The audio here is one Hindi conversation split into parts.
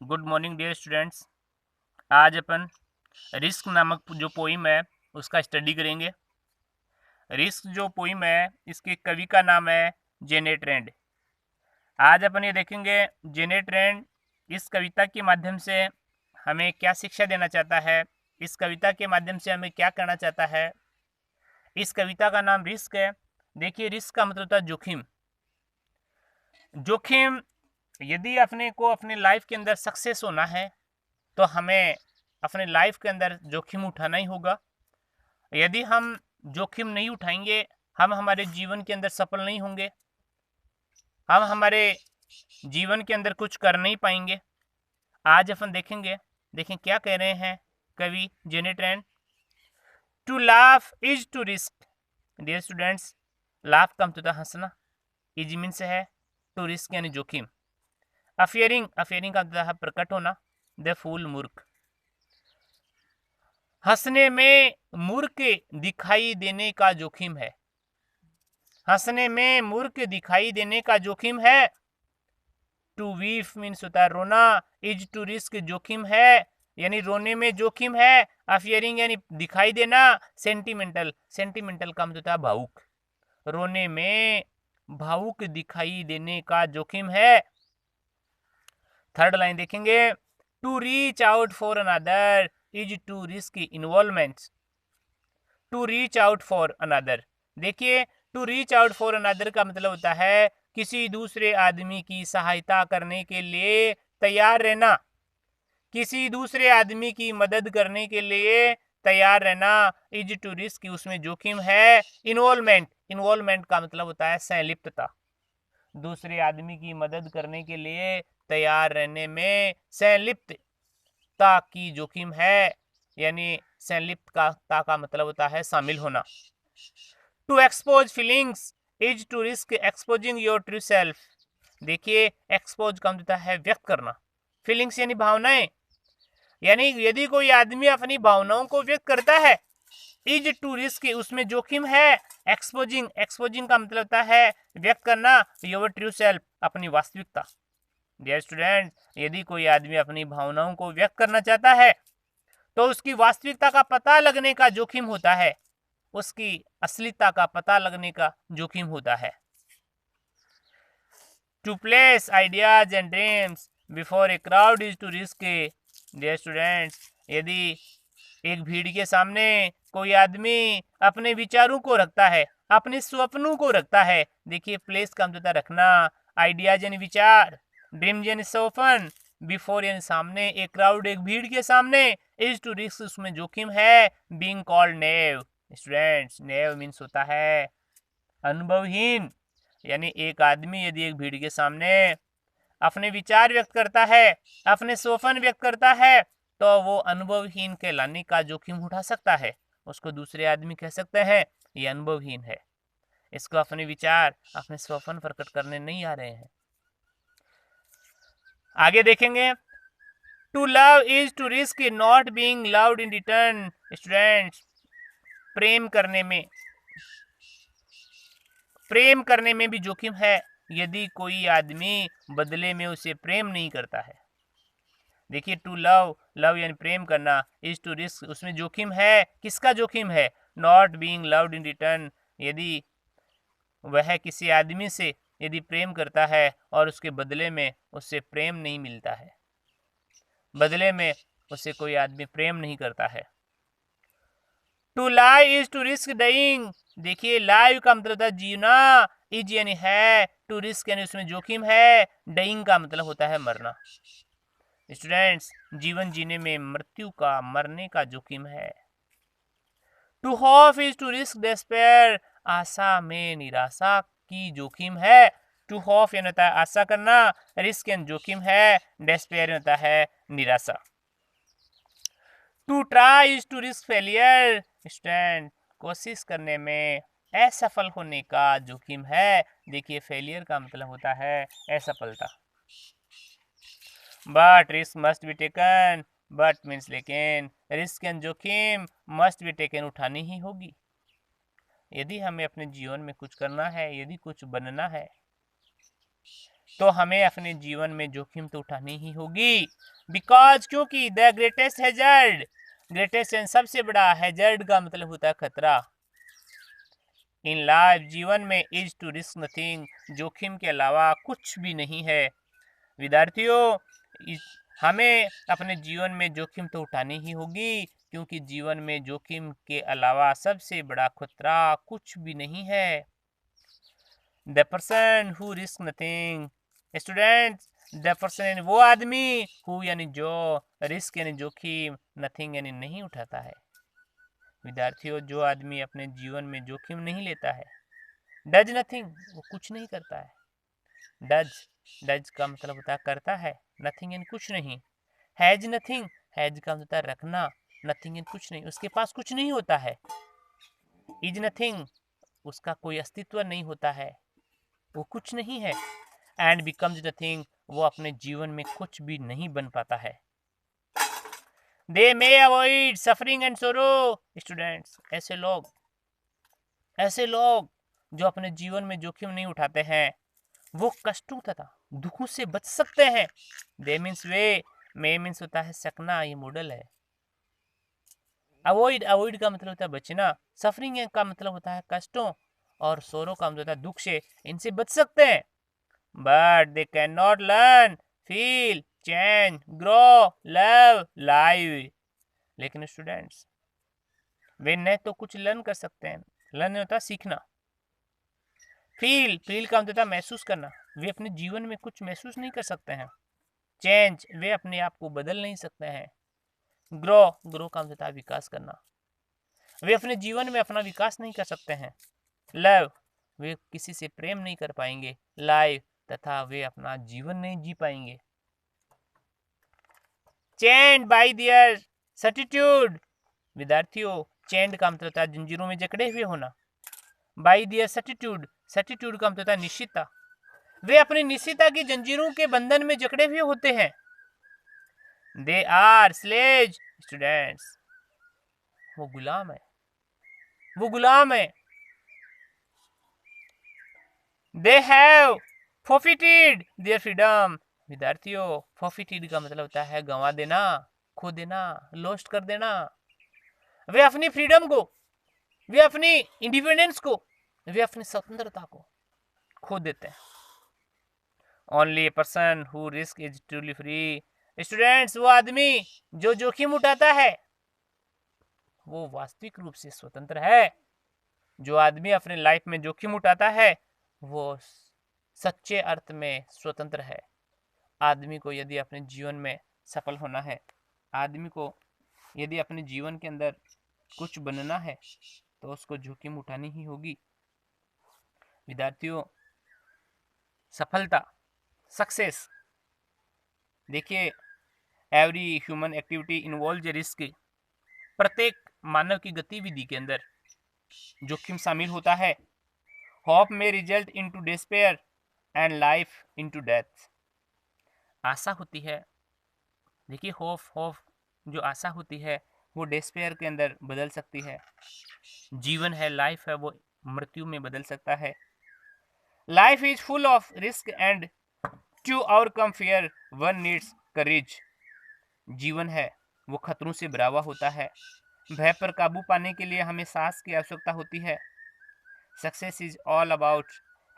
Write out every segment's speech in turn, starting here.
Good morning dear students. आज अपन रिस्क नामक जो पोइम है उसका स्टडी करेंगे। रिस्क जो पोइम है इसके कवि का नाम है जेनेट रैंड। आज अपन ये देखेंगे जेनेट रैंड इस कविता के माध्यम से हमें क्या शिक्षा देना चाहता है, इस कविता के माध्यम से हमें क्या करना चाहता है। इस कविता का नाम रिस्क है। देखिए, रिस्क का मतलब होता है जोखिम। जोखिम, यदि अपने को अपने लाइफ के अंदर सक्सेस होना है तो हमें अपने लाइफ के अंदर जोखिम उठाना ही होगा। यदि हम जोखिम नहीं उठाएंगे, हम हमारे जीवन के अंदर सफल नहीं होंगे, हम हमारे जीवन के अंदर कुछ कर नहीं पाएंगे। आज अपन देखेंगे, देखें क्या कह रहे हैं कवि Janet Rand. To laugh is to risk. Dear students, laugh का मतलब हंसना, इज मीन्स है टू रिस्क यानी जोखिम। अफेयरिंग, अफेयरिंग का मतलब है प्रकट होना। द फूल मूर्ख, हंसने में मूर्ख दिखाई देने का जोखिम है। हंसने में मूर्ख दिखाई देने का जोखिम है। टू वीफ मीन्स होता है रोना, इज टू रिस्क जोखिम है यानी रोने में जोखिम है। अफियरिंग यानी दिखाई देना। सेंटिमेंटल, सेंटिमेंटल का मतलब होता है भावुक, रोने में भावुक दिखाई देने का जोखिम है। थर्ड लाइन देखेंगे, to reach out for another is to risk involvement. To reach out for another, देखिए to reach out for another का मतलब होता है किसी दूसरे आदमी की सहायता करने के लिए तैयार रहना, किसी दूसरे आदमी की मदद करने के लिए तैयार रहना। इज टू रिस्क, उसमें जोखिम है। इन्वॉल्वमेंट, इन्वॉल्वमेंट का मतलब होता है संलिप्तता, दूसरे आदमी की मदद करने के लिए तैयार रहने में संलिप्तता की जोखिम है, यानी संलिप्तता का मतलब होता है शामिल होना। To expose feelings is to risk exposing your true self. देखिए, एक्सपोज का मतलब है व्यक्त करना, फीलिंग्स यानी भावनाएं, यानी यदि कोई आदमी अपनी भावनाओं को व्यक्त करता है, इज टू रिस्क उसमें जोखिम है। एक्सपोजिंग, एक्सपोजिंग का मतलब होता है व्यक्त करना योर ट्रू सेल्फ, अपनी वास्तविकता। डियर स्टूडेंट, यदि कोई आदमी अपनी भावनाओं को व्यक्त करना चाहता है तो उसकी वास्तविकता का पता लगने का जोखिम होता है, उसकी असलियता का पता लगने का जोखिम होता है। To place ideas and dreams before a crowd is to risk. Dear students, यदि एक भीड़ के सामने कोई आदमी अपने विचारों को रखता है, अपने स्वप्नों को रखता है, देखिए प्लेस का मतलब रखना, आइडियाज यानी विचार, ड्रीम यानी स्वप्न, बिफोर यानी सामने, एक क्राउड एक भीड़ के सामने, इज टू रिस्क उसमें जोखिम है। बीइंग कॉल्ड नेव। स्टूडेंट्स, नेव मीन्स होता है अनुभवहीन, यानी एक आदमी यदि एक भीड़ के सामने अपने विचार व्यक्त करता है, अपने स्वप्न व्यक्त करता है, तो वो अनुभवहीन कहलाने का जोखिम उठा सकता है। उसको दूसरे आदमी कह सकते हैं ये अनुभवहीन है, इसको अपने विचार अपने स्वप्न प्रकट करने नहीं आ रहे हैं। आगे देखेंगे, to love is to risk not being loved in return. Students, प्रेम करने में भी जोखिम है यदि कोई आदमी बदले में उसे प्रेम नहीं करता है। देखिए, टू लव, लव यानी प्रेम करना, इज टू रिस्क उसमें जोखिम है। किसका जोखिम है? Not being loved in return, यदि वह किसी आदमी से यदि प्रेम करता है और उसके बदले में उससे प्रेम नहीं मिलता है, बदले में उससे कोई आदमी प्रेम नहीं करता है। To live is to risk dying. देखिए, लाइव का मतलब होता है जीना, इज यानी है, टू रिस्क यानी उसमें जोखिम है, डाइंग का मतलब होता है मरना। स्टूडेंट्स, जीवन जीने में मृत्यु का, मरने का जोखिम है। To hope is to risk despair, आशा में निराशा की जोखिम है। टू होप यानी होता है आशा करना, रिस्क यानी जोखिम है, डेस्पेयर होता है निराशा। To try is to risk failure. Student, कोशिश करने में असफल होने का जोखिम है। देखिए, फेलियर का मतलब होता है असफलता। But risk must be taken, but means लेकिन, रिस्क एंड जोखिम मस्ट बी टेकन उठानी ही होगी। यदि हमें अपने जीवन में कुछ करना है, यदि कुछ बनना है, तो हमें अपने जीवन में जोखिम तो उठानी ही होगी। बिकॉज क्योंकि the greatest hazard, greatest and सबसे बड़ा हैजर्ड का मतलब होता है खतरा इन लाइफ जीवन में इज टू रिस्क नथिंग, जोखिम के अलावा कुछ भी नहीं है। विद्यार्थियों, हमें अपने जीवन में जोखिम तो उठानी ही होगी, क्योंकि जीवन में जोखिम के अलावा सबसे बड़ा खतरा कुछ भी नहीं है। The person who risk nothing, students, the person यानी वो आदमी, हु यानी जो, रिस्क यानी जोखिम, नथिंग यानी नहीं उठाता है। विद्यार्थियों, जो आदमी अपने जीवन में जोखिम नहीं लेता है, डज नथिंग, वो कुछ नहीं करता है। डज का मतलब होता है करता है, नथिंग यानी कुछ नहीं। हैज नथिंग, हैज का मतलब होता है रखना, नथिंग यानी कुछ नहीं, उसके पास कुछ नहीं होता है। इज नथिंग, उसका कोई अस्तित्व नहीं होता है, वो कुछ नहीं है। एंड बिकम्स नथिंग, वो अपने जीवन में कुछ भी नहीं बन पाता है। They may avoid suffering and sorrow, students, ऐसे लोग जो अपने जीवन में जोखिम नहीं उठाते हैं, वो कष्टों तथा दुखों से बच सकते हैं। दे मीन्स वे, मे मीन्स होता है सकना, ये मॉडल है। अवॉइड का मतलब होता है बचना, सफरिंग का मतलब होता है कष्टों, और सोरो का मतलब होता है दुख से, इनसे बच सकते हैं। But they can not learn, feel, change, grow, love, live. लेकिन स्टूडेंट्स, वे न तो कुछ लर्न कर सकते हैं, लर्न होता है सीखना। फील का मतलब होता है महसूस करना, वे अपने जीवन में कुछ महसूस नहीं कर सकते हैं। चेंज, वे अपने आप को बदल नहीं सकते हैं। ग्रो का मतलब है विकास करना, वे अपने जीवन में अपना विकास नहीं कर सकते हैं। लव, वे किसी से प्रेम नहीं कर पाएंगे। लाइव, तथा वे अपना जीवन नहीं जी पाएंगे। चेंड बाय देयर सर्टिट्यूड, विद्यार्थियों, चेंड का मतलब होता है जंजीरों में जकड़े हुए होना। बाय देयर सर्टिट्यूड, सर्टिट्यूड का मतलब होता है निश्चितता, वे अपनी निश्चितता की जंजीरों के बंधन में जकड़े हुए होते हैं। दे आर स्लेज, स्टूडेंट्स, वो गुलाम है, वो गुलाम है। They have forfeited their freedom, विद्यार्थियों, forfeited का मतलब होता है गंवा देना, खो देना, लॉस्ट कर देना। वे अपनी फ्रीडम को, वे अपनी इंडिपेंडेंस को, वे अपनी स्वतंत्रता को खो देते हैं। Only a person who risk is truly free, students, वो आदमी जो जोखिम उठाता है, वो वास्तविक रूप से स्वतंत्र है। जो आदमी अपने लाइफ में जोखिम उठाता है, वो सच्चे अर्थ में स्वतंत्र है। आदमी को यदि अपने जीवन में सफल होना है, आदमी को यदि अपने जीवन के अंदर कुछ बनना है, तो उसको जोखिम उठानी ही होगी। विद्यार्थियों, सफलता, सक्सेस, देखिए, every human activity involve risk, प्रत्येक मानव की गतिविधि के अंदर जोखिम शामिल होता है। Hope may result into despair and life into death, आशा होती है, देखिए होप जो आशा होती है वो डिस्पेयर के अंदर बदल सकती है। जीवन है, लाइफ है, वो मृत्यु में बदल सकता है। Life is full of risk and to overcome fear one needs courage, जीवन है वो खतरों से भरा हुआ होता है, भय पर काबू पाने के लिए हमें साहस की आवश्यकता होती है। Success is all about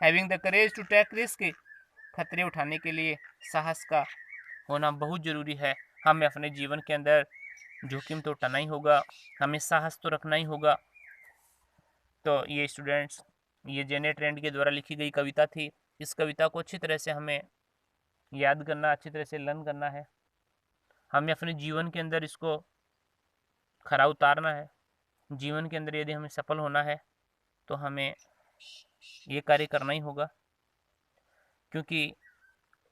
having the courage to take risk, खतरे उठाने के लिए साहस का होना बहुत जरूरी है। हमें अपने जीवन के अंदर जोखिम तो उठाना ही होगा, हमें साहस तो रखना ही होगा। तो ये स्टूडेंट्स, ये जेने ट्रेंड के द्वारा लिखी गई कविता थी। इस कविता को अच्छी तरह से हमें याद करना, अच्छी तरह से लर्न करना है। हमें अपने जीवन के अंदर इसको खरा उतारना है। जीवन के अंदर यदि हमें सफल होना है तो हमें ये कार्य करना ही होगा, क्योंकि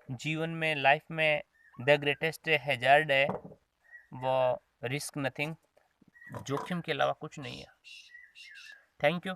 जीवन में, लाइफ में द ग्रेटेस्ट हैजार्ड है वो रिस्क नथिंग, जोखिम के अलावा कुछ नहीं है। Thank you.